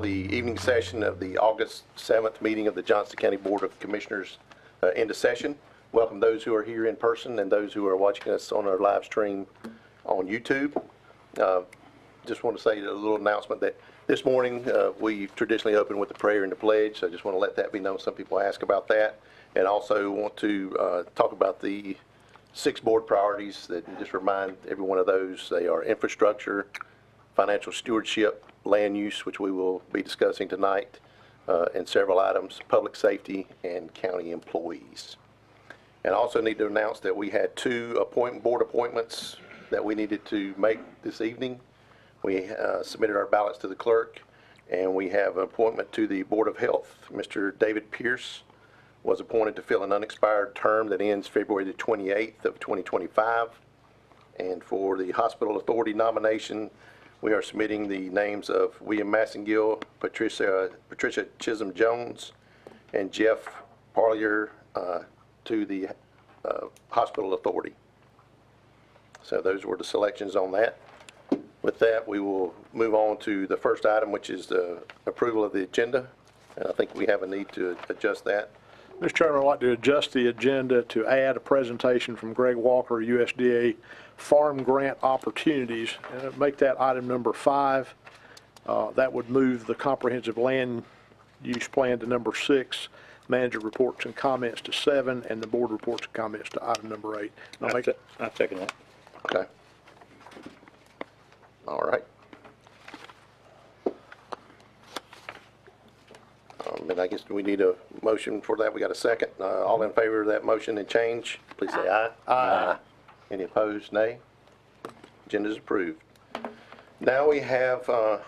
the evening session of the August 7th meeting of the Johnston County Board of Commissioners into session. Welcome those who are here in person and those who are watching us on our live stream on YouTube. Just want to say a little announcement that this morning we traditionally open with the prayer and the pledge. So I just want to let that be known. Some people ask about that. And also want to talk about the 6 board priorities that just remind every one of those. They are infrastructure, financial stewardship, land use, which we will be discussing tonight, and several items, public safety, and county employees. And I also need to announce that we had 2 board appointments that we needed to make this evening. We submitted our ballots to the clerk, and we have an appointment to the Board of Health. Mr. David Pierce was appointed to fill an unexpired term that ends February the 28th of 2025. And for the Hospital Authority nomination, we are submitting the names of William Massengill, Patricia Chisholm Jones, and Jeff Parlier to the Hospital Authority. So those were the selections on that. With that, we will move on to the first item, which is the approval of the agenda. And I think we have a need to adjust that. Mr. Chairman, I'd like to adjust the agenda to add a presentation from Greg Walker, USDA Farm Grant Opportunities, and make that item number 5. That would move the comprehensive land use plan to number 6, manager reports and comments to 7, and the board reports and comments to item number 8. I second that. Okay. All right. And I guess we need a motion for that. We got a second. All in favor of that motion and change, please say aye. Aye. Any opposed, nay? Agenda is approved. Now we have a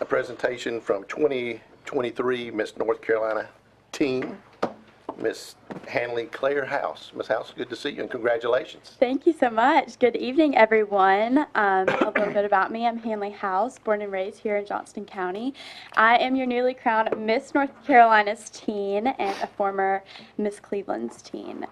presentation from 2023 Miss North Carolina team, Miss Hanley Claire House. Miss House, good to see you and congratulations. Thank you so much. Good evening, everyone. A little bit about me. I'm Hanley House, born and raised here in Johnston County. I am your newly crowned Miss North Carolina's teen and a former Miss Cleveland's teen.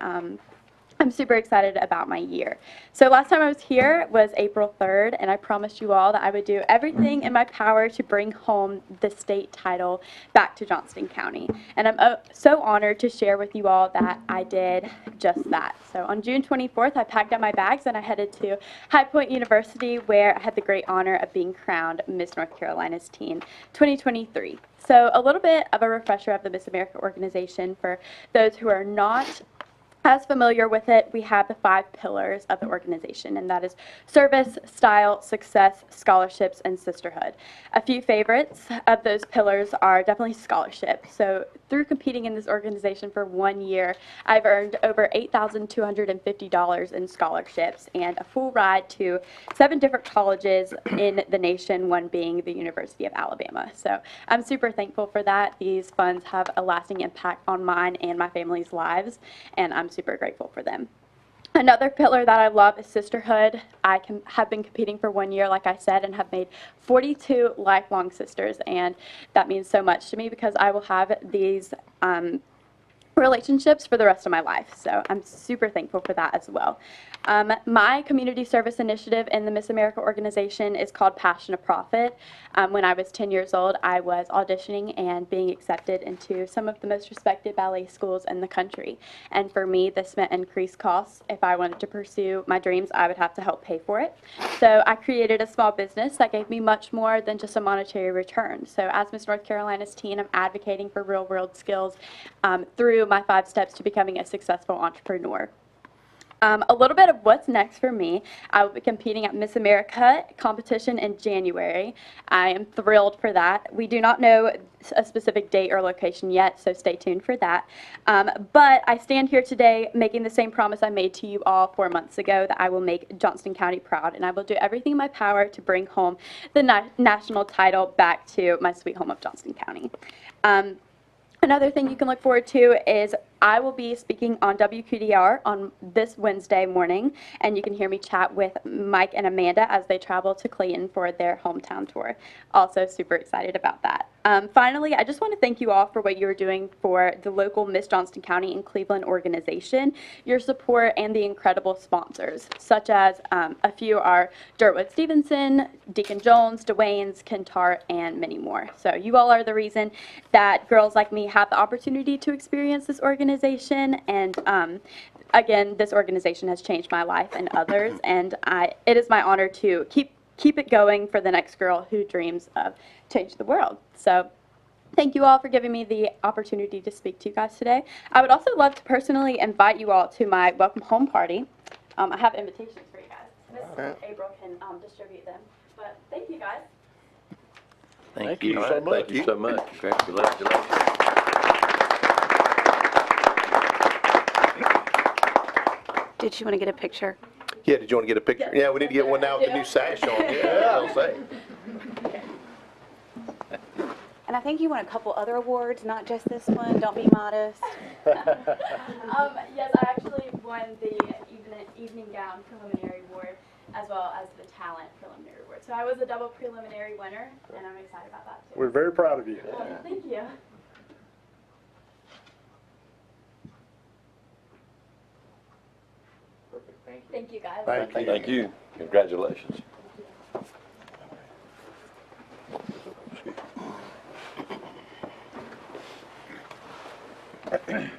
I'm super excited about my year. So last time I was here was April 3rd, and I promised you all that I would do everything in my power to bring home the state title back to Johnston County. And I'm so honored to share with you all that I did just that. So on June 24th, I packed up my bags and I headed to High Point University, where I had the great honor of being crowned Miss North Carolina's Teen 2023. So a little bit of a refresher of the Miss America organization for those who are not as familiar with it. We have the 5 pillars of the organization, and that is service, style, success, scholarships, and sisterhood. A few favorites of those pillars are definitely scholarship. So through competing in this organization for 1 year, I've earned over $8,250 in scholarships and a full ride to 7 different colleges in the nation, one being the University of Alabama. So I'm super thankful for that. These funds have a lasting impact on mine and my family's lives, and I'm super grateful for them. Another pillar that I love is sisterhood. I have been competing for 1 year, like I said, and have made 42 lifelong sisters, and that means so much to me because I will have these relationships for the rest of my life. So I'm super thankful for that as well. My community service initiative in the Miss America organization is called Passion to Profit. When I was 10 years old, I was auditioning and being accepted into some of the most respected ballet schools in the country. And for me, this meant increased costs. If I wanted to pursue my dreams, I would have to help pay for it. So I created a small business that gave me much more than just a monetary return. So as Miss North Carolina's teen, I'm advocating for real-world skills through my 5 steps to becoming a successful entrepreneur. A little bit of what's next for me. I will be competing at Miss America competition in January. I am thrilled for that. We do not know a specific date or location yet, so stay tuned for that. But I stand here today making the same promise I made to you all 4 months ago, that I will make Johnston County proud, and I will do everything in my power to bring home the national title back to my sweet home of Johnston County. Another thing you can look forward to is I will be speaking on WQDR on this Wednesday morning, and you can hear me chat with Mike and Amanda as they travel to Clayton for their hometown tour. Also super excited about that. Finally, I just want to thank you all for what you are doing for the local Miss Johnston County and Cleveland organization. Your support and the incredible sponsors, such as a few are Dirtwood Stevenson, Deacon Jones, Dwayne's, Kentar, and many more. So you all are the reason that girls like me have the opportunity to experience this organization, and again, this organization has changed my life and others, and it is my honor to keep it going for the next girl who dreams of change the world. So thank you all for giving me the opportunity to speak to you guys today. I would also love to personally invite you all to my welcome home party. I have invitations for you guys. Miss April can distribute them. But thank you guys. Thank you so much. Thank you so much. Congratulations. Did you want to get a picture? Yeah, did you want to get a picture? Yeah, we need to get one now with the new sash on. Yeah, I'll say. And I think you won a couple other awards, not just this one. Don't be modest. Yes, I actually won the evening gown preliminary award as well as the talent preliminary award. So I was a double preliminary winner, and I'm excited about that too. We're very proud of you. Thank you. Thank you, guys. Thank you. Thank you. Congratulations. Okay.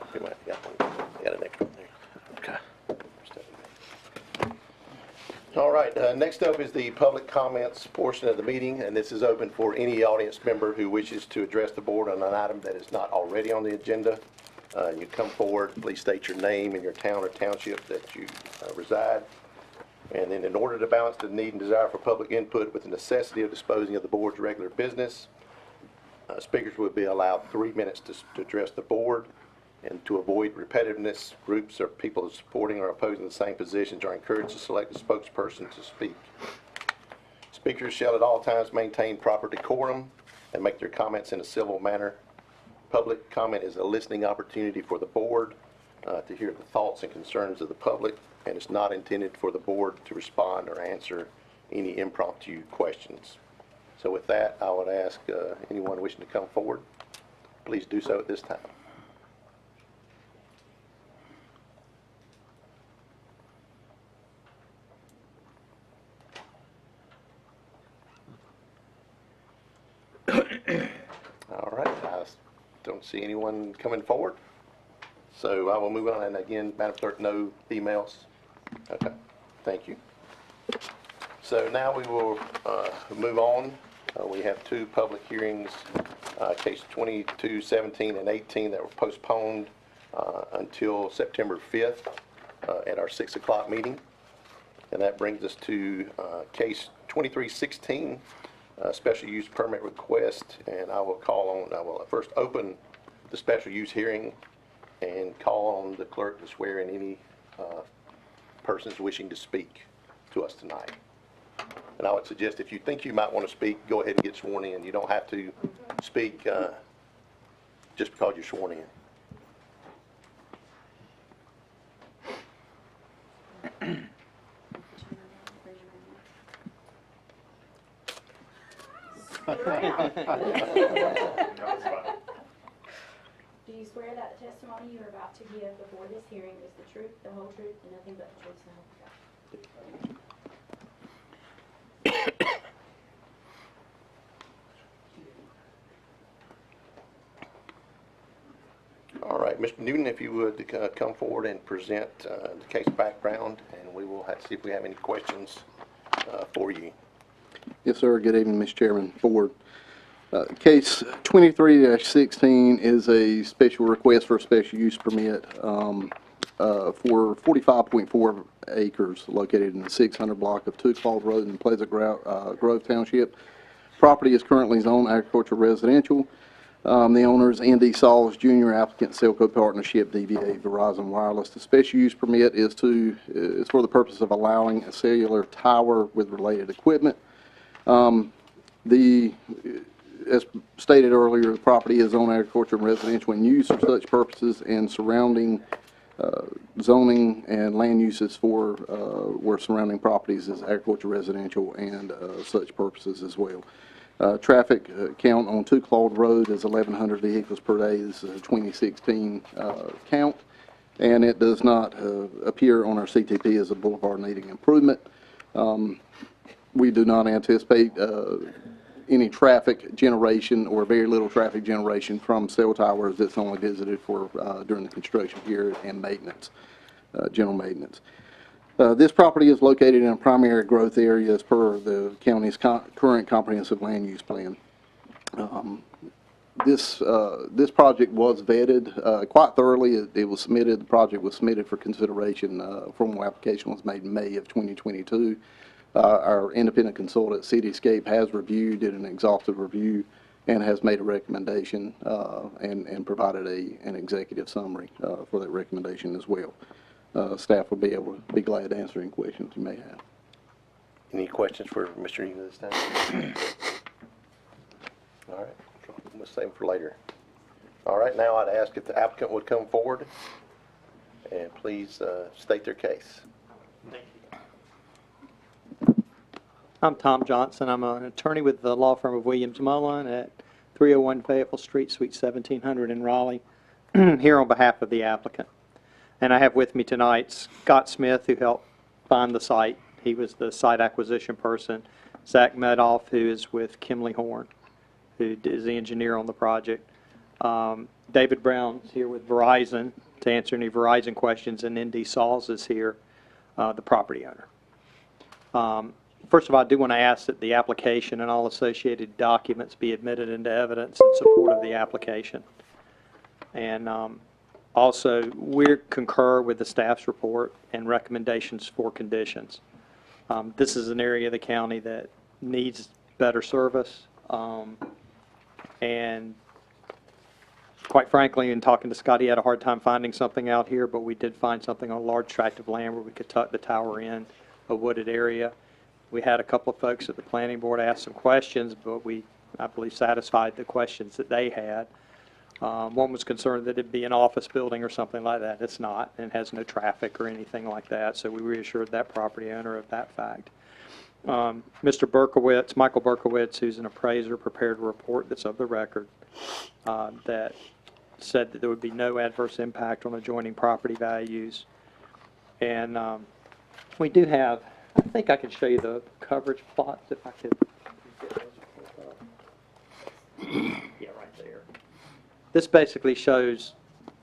Okay, Mike, you got one. You got an extra one there. Okay. All right, next up is the public comments portion of the meeting, and this is open for any audience member who wishes to address the board on an item that is not already on the agenda. You come forward, please state your name and your town or township that you reside. And then in order to balance the need and desire for public input with the necessity of disposing of the board's regular business, speakers will be allowed 3 minutes to address the board. And to avoid repetitiveness, groups or people supporting or opposing the same positions are encouraged to select a spokesperson to speak. Speakers shall at all times maintain proper decorum and make their comments in a civil manner. Public comment is a listening opportunity for the board to hear the thoughts and concerns of the public, and it's not intended for the board to respond or answer any impromptu questions. So with that, I would ask anyone wishing to come forward, please do so at this time. All right, I don't see anyone coming forward. So I will move on, and again, Madam Clerk, no emails? Okay, thank you. So now we will move on. We have two public hearings, case 22, 17, and 18 that were postponed until September 5th at our 6 o'clock meeting. And that brings us to case 2316, special use permit request, and I will first open the special use hearing and call on the clerk to swear in any persons wishing to speak to us tonight. And I would suggest if you think you might want to speak, go ahead and get sworn in. You don't have to speak just because you're sworn in. Do you swear that the testimony you are about to give before this hearing is the truth, the whole truth, and nothing but the truth, so help you God? All right, Mr. Newton, if you would come forward and present the case background, and we will see if we have any questions for you. Yes, sir. Good evening, Mr. Chairman, Board. Case 23-16 is a special request for a special use permit for 45.4 acres located in the 600 block of Two Claws Road in Pleasant Grove Township. Property is currently zoned agricultural residential. The owner is Andy Sauls, Jr., applicant, Selco Partnership, DBA Verizon Wireless. The special use permit is for the purpose of allowing a cellular tower with related equipment. as stated earlier, the property is on agriculture and residential in use for such purposes, and surrounding zoning and land uses for where surrounding properties is agriculture, residential, and such purposes as well. Traffic count on Two Claude Road is 1,100 vehicles per day. This is a 2016 count, and it does not appear on our CTP as a boulevard needing improvement. We do not anticipate any traffic generation or very little traffic generation from cell towers. That's only visited for during the construction period and maintenance, general maintenance. This property is located in a primary growth area as per the county's current comprehensive land use plan. This project was vetted quite thoroughly. It was submitted. The project was submitted for consideration. Formal application was made in May of 2022. Our independent consultant, Cityscape, has reviewed, did an exhaustive review, and has made a recommendation and provided an executive summary for that recommendation as well. Staff will be glad to answer any questions you may have. Any questions for Mr. Egan this time? All right, we'll save them for later. All right, now I'd ask if the applicant would come forward and please state their case. I'm Tom Johnston. I'm an attorney with the law firm of Williams Mullen at 301 Fayetteville Street, Suite 1700 in Raleigh, here on behalf of the applicant. And I have with me tonight Scott Smith, who helped find the site. He was the site acquisition person. Zach Medoff, who is with Kimley Horn, who is the engineer on the project. David Brown's here with Verizon to answer any Verizon questions, and ND Sauls is here, the property owner. First of all, I do want to ask that the application and all associated documents be admitted into evidence in support of the application. And also, we concur with the staff's report and recommendations for conditions. This is an area of the county that needs better service. And quite frankly, in talking to Scott, he had a hard time finding something out here, but we did find something on a large tract of land where we could tuck the tower in, a wooded area. We had a couple of folks at the planning board ask some questions, but we, I believe, satisfied the questions that they had. One was concerned that it'd be an office building or something like that. It's not, and has no traffic or anything like that, so we reassured that property owner of that fact. Mr. Berkowitz, Michael Berkowitz, who's an appraiser, prepared a report that's of the record that said that there would be no adverse impact on adjoining property values. And we do have, I think I can show you the coverage plots if I could get those pulled up. Yeah, right there. This basically shows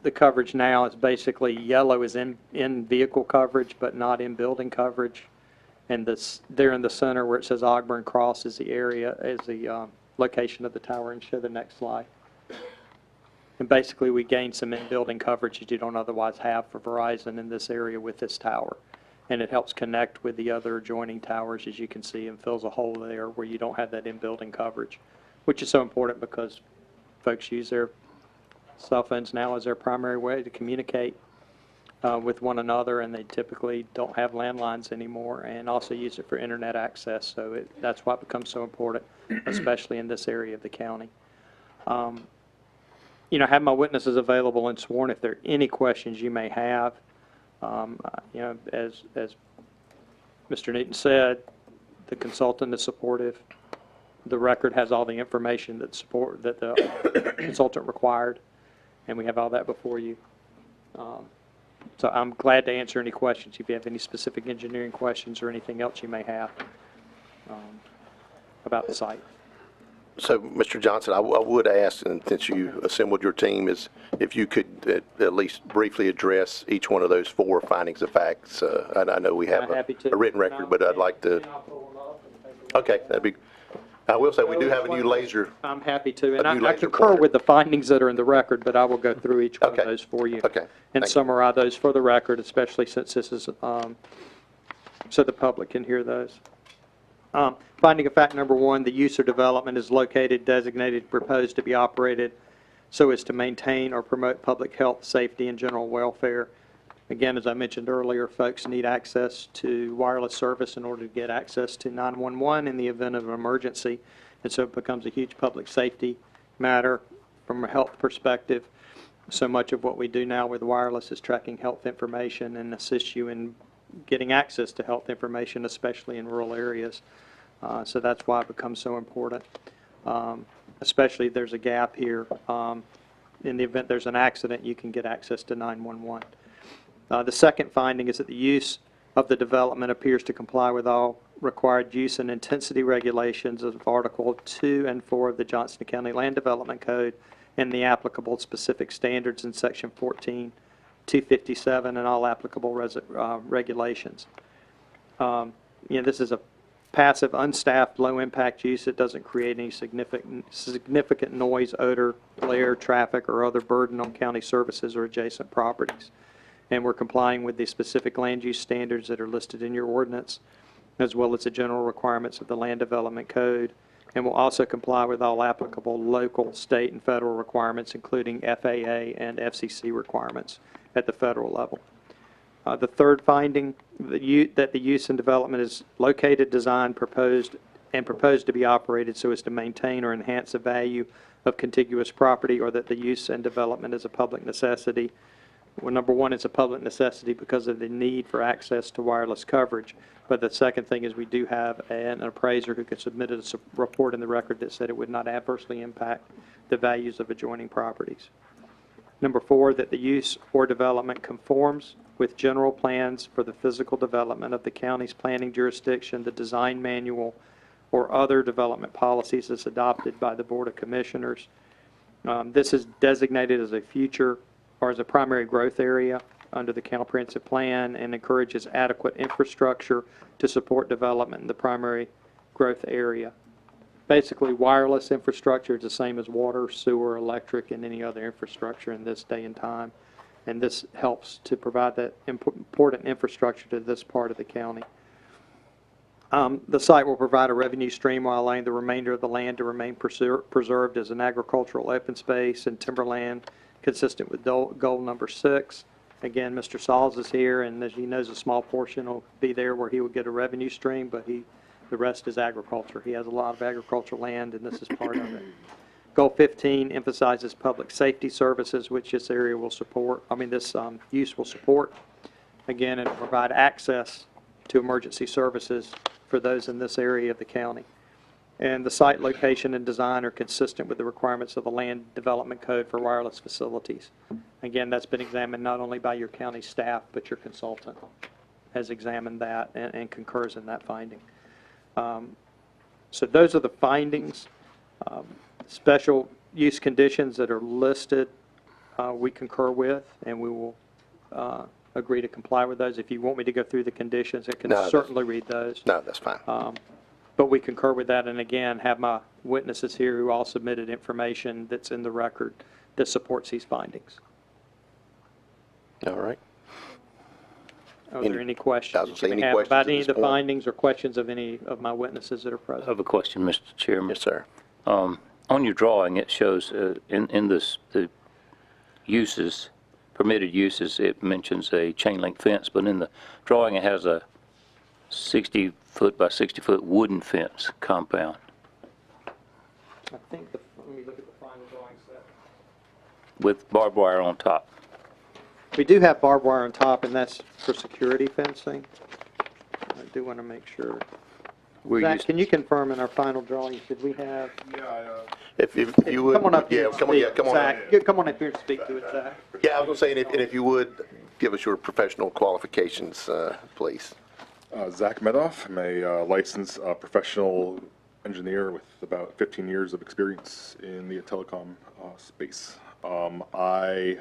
the coverage now is basically yellow is in vehicle coverage, but not in building coverage. And this there in the center where it says Ogburn Cross is the area, is the location of the tower. And show the next slide. And basically we gain some in-building coverage that you don't otherwise have for Verizon in this area with this tower. And it helps connect with the other adjoining towers, as you can see, and fills a hole there where you don't have that in-building coverage, which is so important because folks use their cell phones now as their primary way to communicate with one another, and they typically don't have landlines anymore, and also use it for internet access. So that's why it becomes so important, especially in this area of the county. You know, I have my witnesses available and sworn if there are any questions you may have. You know, as Mr. Newton said, the consultant is supportive. The record has all the information that the consultant required, and we have all that before you. So I'm glad to answer any questions if you have any specific engineering questions or anything else you may have about the site. So, Mr. Johnson, I would ask, and since you assembled your team, is if you could at least briefly address each one of those four findings of facts. And I know we have a written record, but I'd like to. Okay, that'd be. I will say we do have a new laser. I'm happy to, and I concur with the findings that are in the record, but I will go through each one of those for you. Okay. And summarize those for the record, especially since this is so the public can hear those. Finding of fact number one, the use or development is located, designated, proposed to be operated so as to maintain or promote public health, safety, and general welfare. Again, as I mentioned earlier, folks need access to wireless service in order to get access to 911 in the event of an emergency. And so it becomes a huge public safety matter from a health perspective. So much of what we do now with wireless is tracking health information and assists you in getting access to health information, especially in rural areas. So that's why it becomes so important. Especially if there's a gap here. In the event there's an accident, you can get access to 911. The second finding is that the use of the development appears to comply with all required use and intensity regulations of Article 2 and 4 of the Johnston County Land Development Code and the applicable specific standards in Section 14-257 and all applicable regulations. This is a passive, unstaffed, low-impact use. It doesn't create any significant noise, odor, glare, traffic, or other burden on county services or adjacent properties. And we're complying with the specific land use standards that are listed in your ordinance, as well as the general requirements of the Land Development Code, and will also comply with all applicable local, state, and federal requirements, including FAA and FCC requirements at the federal level. The third finding, that the use and development is located, designed, proposed to be operated so as to maintain or enhance the value of contiguous property, or that the use and development is a public necessity. Well, number one, it's a public necessity because of the need for access to wireless coverage. But the second thing is we do have an appraiser who could submit a report in the record that said it would not adversely impact the values of adjoining properties. Number four, that the use or development conforms with general plans for the physical development of the county's planning jurisdiction, the design manual, or other development policies as adopted by the Board of Commissioners. This is designated as a future or as a primary growth area under the comprehensive plan and encourages adequate infrastructure to support development in the primary growth area. Basically, wireless infrastructure is the same as water, sewer, electric, and any other infrastructure in this day and time. And this helps to provide that important infrastructure to this part of the county. The site will provide a revenue stream while allowing the remainder of the land to remain preserved as an agricultural open space and timberland consistent with goal number 6. Again, Mr. Sauls is here, and as he knows, a small portion will be there where he will get a revenue stream, but the rest is agriculture. He has a lot of agricultural land, and this is part of it. Goal 15 emphasizes public safety services, which this area will support. This use will support. Again, it will provide access to emergency services for those in this area of the county. And the site location and design are consistent with the requirements of the Land Development Code for wireless facilities. Again, that's been examined not only by your county staff, but your consultant has examined that and concurs in that finding. So those are the findings. Special use conditions that are listed, we concur with, and we will agree to comply with those. If you want me to go through the conditions, I can certainly read those. No, that's fine. But we concur with that, and again, have my witnesses here who all submitted information that's in the record that supports these findings. All right. Are there any questions I was gonna say, that any you may have questions about at any this of the point? findings or questions of any of my witnesses that are I present? have a question, Mr. Chairman. Yes, sir. On your drawing, it shows in the uses, permitted uses, it mentions a chain link fence, but in the drawing it has a 60-foot by 60-foot wooden fence compound. I think, let me look at the final drawing set. With barbed wire on top. We do have barbed wire on top, and that's for security fencing. I do want to make sure. Zach, can you confirm in our final drawings, did we have? If you would. Come on up here and come on, speak, come on up. Zach. Come on up here and speak to it, Zach. Yeah, I was gonna say, and if you would, give us your professional qualifications, please. Zach Medoff. I'm a licensed professional engineer with about 15 years of experience in the telecom space. I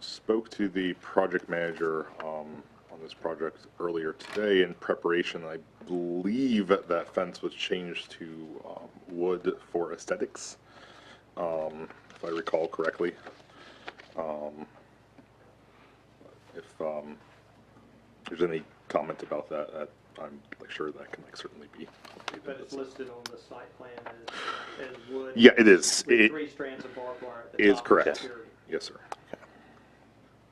spoke to the project manager on this project earlier today in preparation. I believe that fence was changed to wood for aesthetics, if I recall correctly. If there's any comment about that, I'm sure that can certainly be updated. But it's listed on the site plan as wood. Yeah, it is. With It 3 strands of barbed wire at the is top. correct. Security. Yes, sir.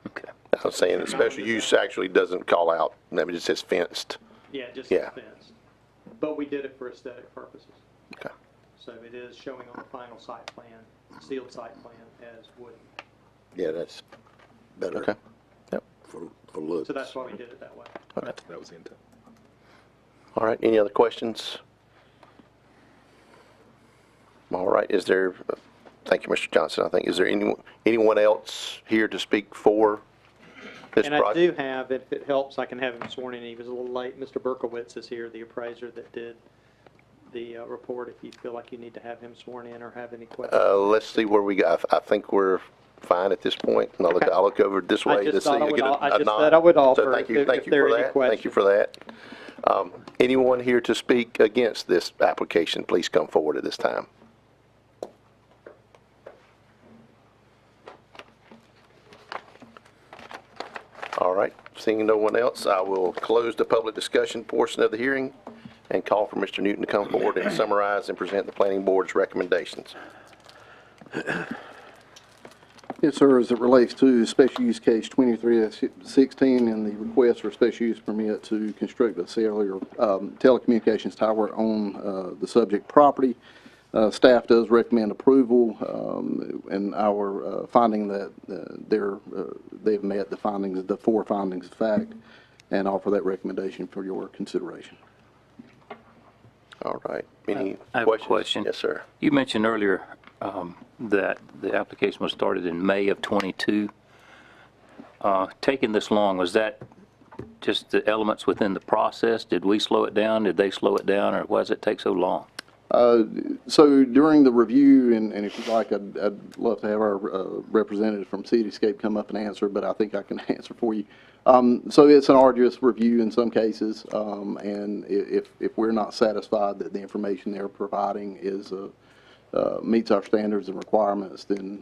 Okay. I was saying the special use actually doesn't call out, it just says fenced. Yeah, just Yeah. the fence. But we did it for aesthetic purposes. Okay. So it is showing on the final site plan, sealed site plan as wood. Yeah, that's better Okay. Yep. for looks. So that's why we did it that way. Okay. That was the intent. All right, any other questions? All right, is there, thank you, Mr. Johnston. I think, is there anyone else here to speak for this And I project? do have, if it helps, I can have him sworn in. He was a little late. Mr. Berkowitz is here, the appraiser that did the report, if you feel like you need to have him sworn in or have any questions. Let's see where we got. I think we're fine at this point. And Okay. I'll look over this way to just see. thought I would get al- I a just nod. said I would offer So thank you, if thank you there for are any that. Thank you questions. for that. Anyone here to speak against this application, please come forward at this time. All right, seeing no one else, I will close the public discussion portion of the hearing and call for Mr. Newton to come forward and summarize and present the planning board's recommendations. Yes, sir, as it relates to special use case 23-16 and the request for a special use permit to construct a cellular telecommunications tower on the subject property, staff does recommend approval, and our finding that they've met the findings, the 4 findings of fact, and offer that recommendation for your consideration. All right, any I have a questions? question. Yes, sir. You mentioned earlier that the application was started in May of '22. Taking this long, was that just the elements within the process? Did we slow it down? Did they slow it down? Or why does it take so long? So during the review, and if you'd like, I'd love to have our representative from Cityscape come up and answer, but I think I can answer for you. So it's an arduous review in some cases, and if we're not satisfied that the information they're providing is meets our standards and requirements, then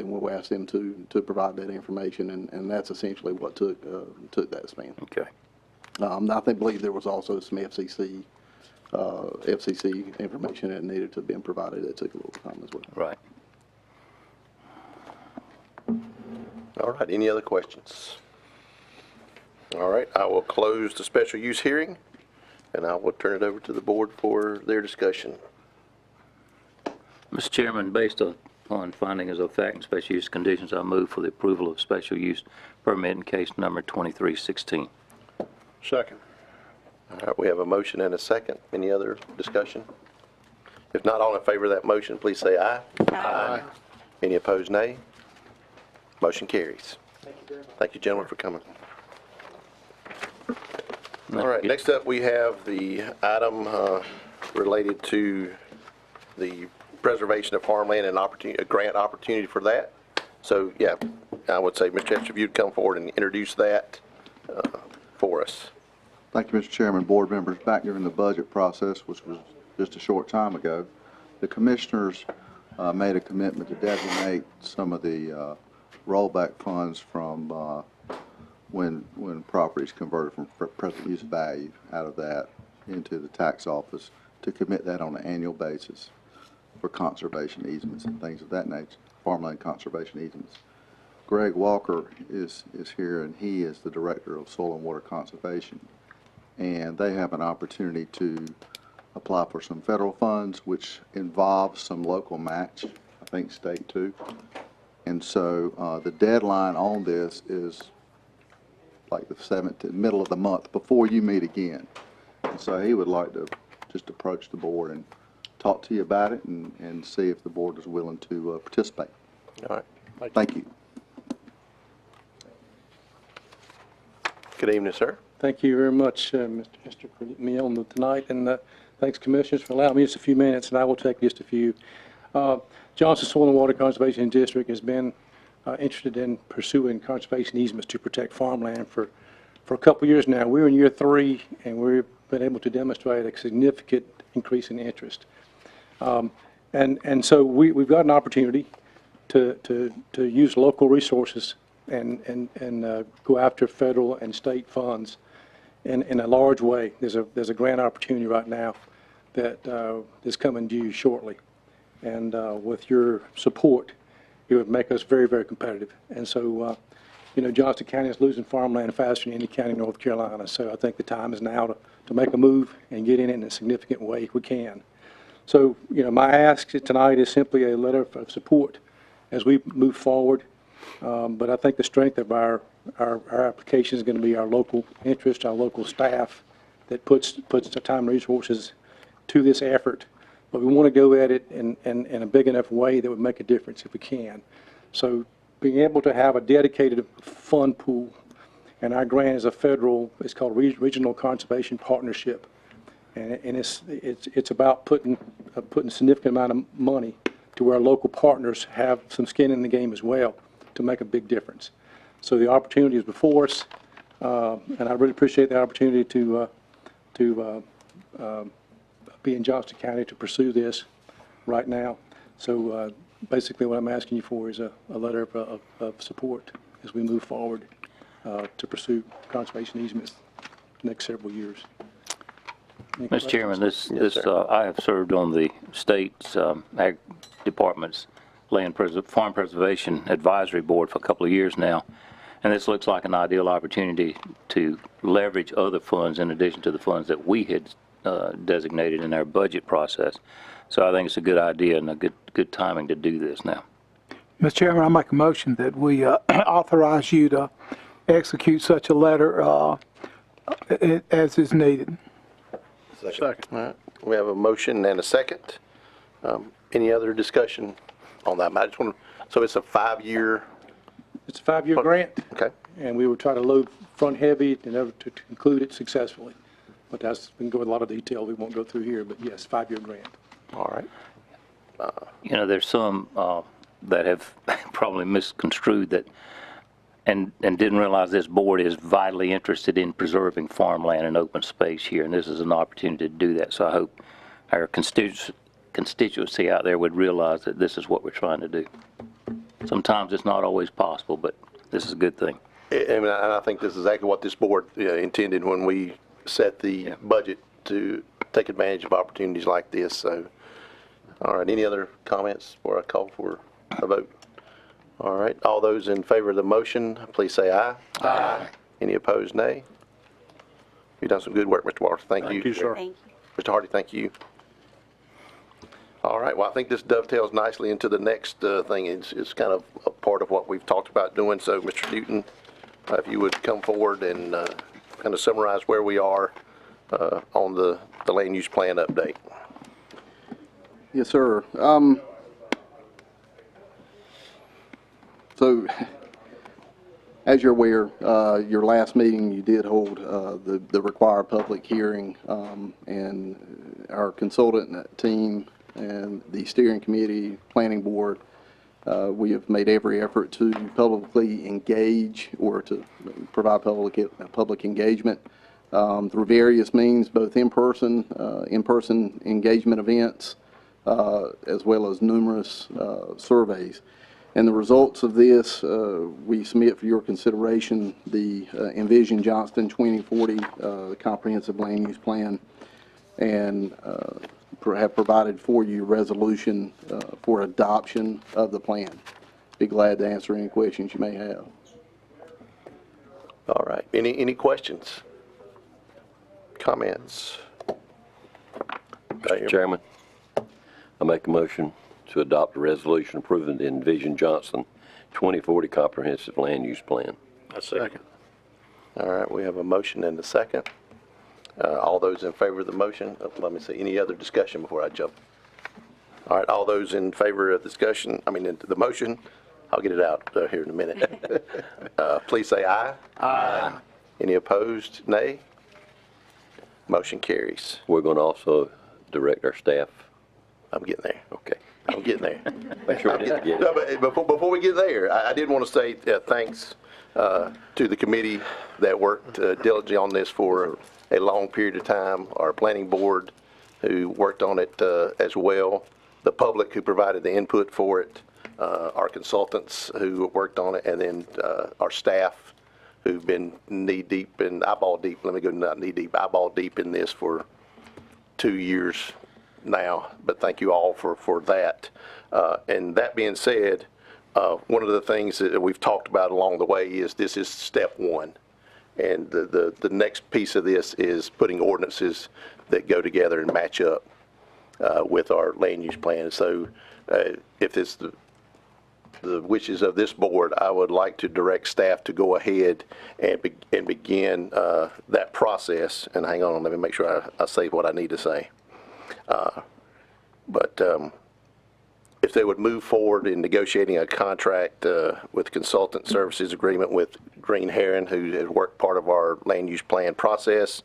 we'll ask them to provide that information, and that's essentially what took that span. Okay. I believe there was also some FCC information that needed to have been provided that took a little time as well. Right. All right, any other questions? All right, I will close the special use hearing, and I will turn it over to the board for their discussion. Mr. Chairman, based upon findings of fact and special use conditions, I move for the approval of special use permit in case number 2316. Second. All right, we have a motion and a second. Any other discussion? If not, all in favor of that motion, please say aye. Aye. Any opposed, nay? Motion carries. Thank you very much. Thank you, gentlemen, for coming. All right, next up, we have the item related to the preservation of farmland and opportunity, a grant opportunity for that. So, yeah, I would say, Mr. Chester, if you'd come forward and introduce that for us. Thank you, Mr. Chairman, board members. Back during the budget process, which was just a short time ago, the commissioners made a commitment to designate some of the rollback funds from when property is converted from present use value out of that into the tax office, to commit that on an annual basis for conservation easements and things of that nature, farmland conservation easements. Greg Walker is here, and he is the Director of Soil and Water Conservation. And they have an opportunity to apply for some federal funds, which involves some local match, I think state too. And so the deadline on this is like the middle of the month before you meet again. And so he would like to just approach the board and talk to you about it and see if the board is willing to participate. All right. Thank you. Good evening, sir. Thank you very much, Mr. Hester, for getting me on tonight, and thanks, Commissioners, for allowing me just a few minutes, and I will take just a few. Johnston Soil and Water Conservation District has been interested in pursuing conservation easements to protect farmland for a couple years now. We're in year 3, and we've been able to demonstrate a significant increase in interest. And so we've got an opportunity to use local resources and go after federal and state funds in a large way. There's a grant opportunity right now that is coming due shortly, and with your support, it would make us very, very competitive. And so, you know, Johnston County is losing farmland faster than any county in North Carolina. So I think the time is now to make a move and get in it in a significant way if we can. So, my ask tonight is simply a letter of support as we move forward. But I think the strength of our application is going to be our local interest, our local staff that puts the time and resources to this effort. But we want to go at it in a big enough way that would make a difference if we can. So being able to have a dedicated fund pool, and our grant is it's called Regional Conservation Partnership. And it's about putting a significant amount of money to where local partners have some skin in the game as well to make a big difference. So the opportunity is before us, and I really appreciate the opportunity to be in Johnston County to pursue this right now. So basically what I'm asking you for is a letter of support as we move forward to pursue conservation easements the next several years. Mr. Chairman, I have served on the state's Ag Department's Farm Preservation Advisory Board for a couple of years now, and this looks like an ideal opportunity to leverage other funds in addition to the funds that we had designated in our budget process. So I think it's a good idea and a good timing to do this now. Mr. Chairman, I make a motion that we authorize you to execute such a letter as is needed. Second. All right, we have a motion and a second. Any other discussion on that? I just want to, so it's a 5-year? It's a 5-year grant. Okay. And we will try to load front heavy in order to conclude it successfully. But we can go into a lot of detail we won't go through here, but yes, 5-year grant. All right. There's some that have probably misconstrued that and didn't realize this board is vitally interested in preserving farmland and open space here, and this is an opportunity to do that. So I hope our constituency out there would realize that this is what we're trying to do. Sometimes it's not always possible, but this is a good thing. And I think this is exactly what this board intended when we set the budget, to take advantage of opportunities like this. So, all right, any other comments before I call for a vote? All right, all those in favor of the motion, please say aye. Aye. Any opposed, nay? You've done some good work, Mr. Walters. Thank you. Thank you, sir. Thank you. Mr. Hardy, thank you. All right, well, I think this dovetails nicely into the next thing. It's kind of a part of what we've talked about doing. So, Mr. Newton, if you would come forward and kind of summarize where we are on the land use plan update. Yes, sir. So, as you're aware, your last meeting you did hold the required public hearing, and our consultant team and the steering committee, planning board, we have made every effort to publicly engage or to provide public engagement through various means, both in-person engagement events, as well as numerous surveys. And the results of this, we submit for your consideration the Envision Johnston 2040 Comprehensive Land Use Plan, and have provided for you resolution for adoption of the plan. Be glad to answer any questions you may have. All right, any questions? Comments? Mr. Chairman, I make a motion to adopt a resolution approving the Envision Johnston 2040 Comprehensive Land Use Plan. A second. All right, we have a motion and a second. All those in favor of the motion, let me see, any other discussion before I jump? All right, all those in favor of the motion, I'll get it out here in a minute. Please say aye. Aye. Any opposed, nay? Motion carries. We're going to also direct our staff. I'm getting there. Okay. I'm getting there. Make sure we didn't get No, it. but before we get there, I did want to say thanks to the committee that worked diligently on this for a long period of time, our planning board who worked on it as well, the public who provided the input for it, our consultants who worked on it, and then our staff who've been knee-deep and eyeball-deep, not knee-deep, eyeball-deep in this for 2 years now, but thank you all for that. And that being said, one of the things that we've talked about along the way is this is step one. And the next piece of this is putting ordinances that go together and match up. with our land use plan. So if it's the wishes of this board, I would like to direct staff to go ahead and begin that process. And hang on, let me make sure I say what I need to say. But if they would move forward in negotiating a contract with consultant services agreement with Green Heron, who has worked part of our land use plan process,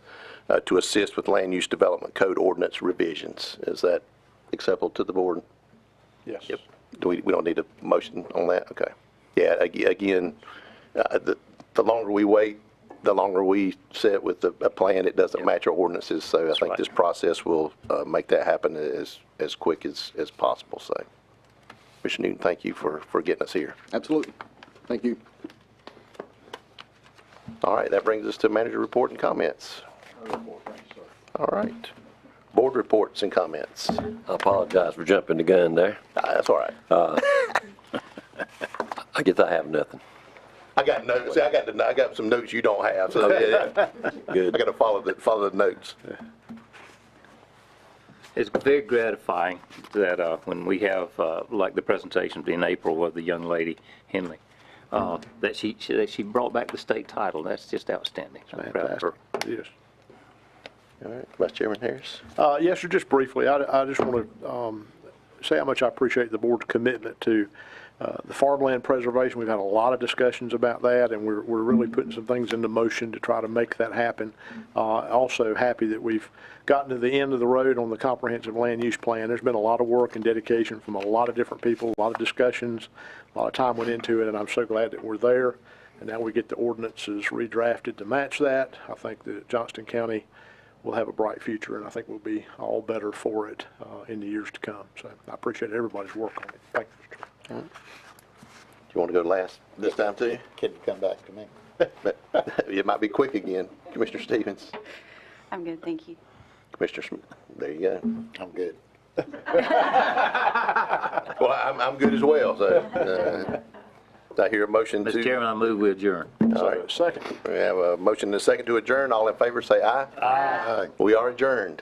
to assist with land use development code ordinance revisions. Is that acceptable to the board? Yes. Yep. We don't need a motion on that? Okay. Yeah, again, the longer we wait, the longer we sit with a plan, it doesn't match our ordinances. So I think this process will make that happen as quick as possible. So, Mr. Newton, thank you for getting us here. Absolutely. Thank you. All right, that brings us to manager report and comments. All right. Board reports and comments. I apologize for jumping the gun there. That's all right. I guess I have nothing. I got notes. See, I got some notes you don't have. So yeah, Good. I got to follow the notes. It's very gratifying that when we have, like the presentations in April of the young lady, Henley, that she brought back the state title. That's just outstanding. So I'm proud of her. Yes. All right, Vice Chairman Harris. Yes, sir, just briefly, I just want to say how much I appreciate the board's commitment to the farmland preservation. We've had a lot of discussions about that, and we're really putting some things into motion to try to make that happen. Also happy that we've gotten to the end of the road on the comprehensive land use plan. There's been a lot of work and dedication from a lot of different people, a lot of discussions, a lot of time went into it, and I'm so glad that we're there. And now we get the ordinances redrafted to match that. I think that Johnston County will have a bright future, and I think we'll be all better for it in the years to come. So I appreciate everybody's work on it. Thank you, Mr. Chairman. Do you want to go last this time too? Can you come back to me? It might be quick again. Commissioner Stevens. I'm good, thank you. Commissioner Smith. There you go. I'm good. Well, I'm good as well. So I hear a motion to. Mr. Chairman, I move we adjourn. All right. Second. We have a motion and a second to adjourn. All in favor say aye. Aye. We are adjourned.